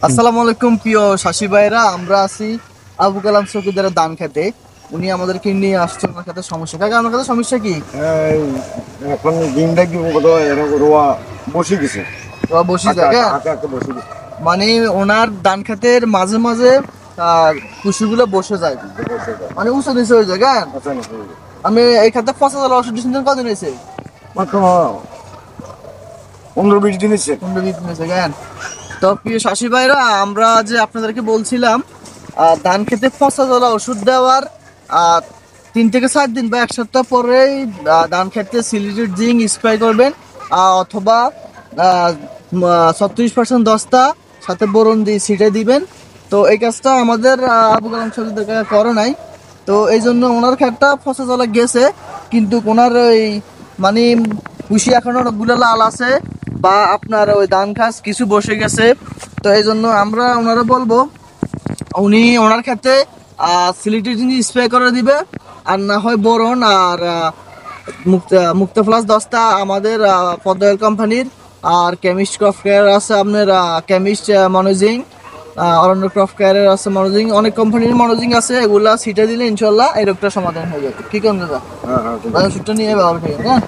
আসসালামু আলাইকুম প্রিয় শাসি ভাইরা, আমরা আছি আবু কালাম চৌকিদারের ধান খেতে। উনি আমাদেরকে নিয়ে আসছে ওনার খেতে সমস্যা। কাকা, আমার কাছে সমস্যা কি? এই এখন দিনটা কি কত এরকম রোয়া বসে গেছে। বসি আঁকা আঁকা জায়গা আঁকা আঁকা বসে গেছে। মানে ওনার ধান খেতের মাঝে মাঝে কুশিগুলো বসে যায়, বসে যায়। মানে উঁচু নিচু হয়ে যায় কেন? আচ্ছা না, আমি এই খেতে 50,000 ওষুধ দিয়েছেন, কদিন হয়েছে? মাত্র 15-20 দিন হচ্ছে। 15-20 দিন হয়েছে কেন? তো প্রিয় শাসি ভাইরা, আমরা যে আপনাদেরকে বলছিলাম ধান খেতে পচা জলা ওষুধ দেওয়ার 3 থেকে 4 দিন বা 1 সপ্তাহ পরেই ধান খেতে সিলিটেড জিঙ্ক স্প্রে করবেন, অথবা 36% দস্তা সাথে বোরন দিয়ে ছিটে দিবেন। তো এই কাজটা আমাদের আবু কালাম শহীদের করে নাই। তো এই জন্য ওনার খেতটা পচা জলা গেছে, কিন্তু ওনার ওই মানে কুশি এখনো অনেকগুলো লাল আছে, বা আপনার ওই ধান গাছ কিছু বসে গেছে। তো এই জন্য আমরা ওনারা বলবো উনি ওনার ক্ষেত্রে সিলিটি জিনিস স্প্রে করে দিবে, আর না হয় বোরন আর মুক্ত প্লাস দস্তা আমাদের পদ্ময়েল কোম্পানির, আর কেমিস্ট ক্রফট কেয়ার আছে আপনার, কেমিস্ট মনোজিং, অরণ্য ক্রফট কেয়ারের আছে মনোজিং, অনেক কোম্পানির মনোজিং আছে। এগুলা সিটে দিলে ইনশাল্লাহ এই রোগটা সমাধান হয়ে যাবে। কি করেন দাদা? হ্যাঁ হ্যাঁ, ঠিক আছে। ওষুধটা নিয়ে ব্যবহার করেন, হ্যাঁ।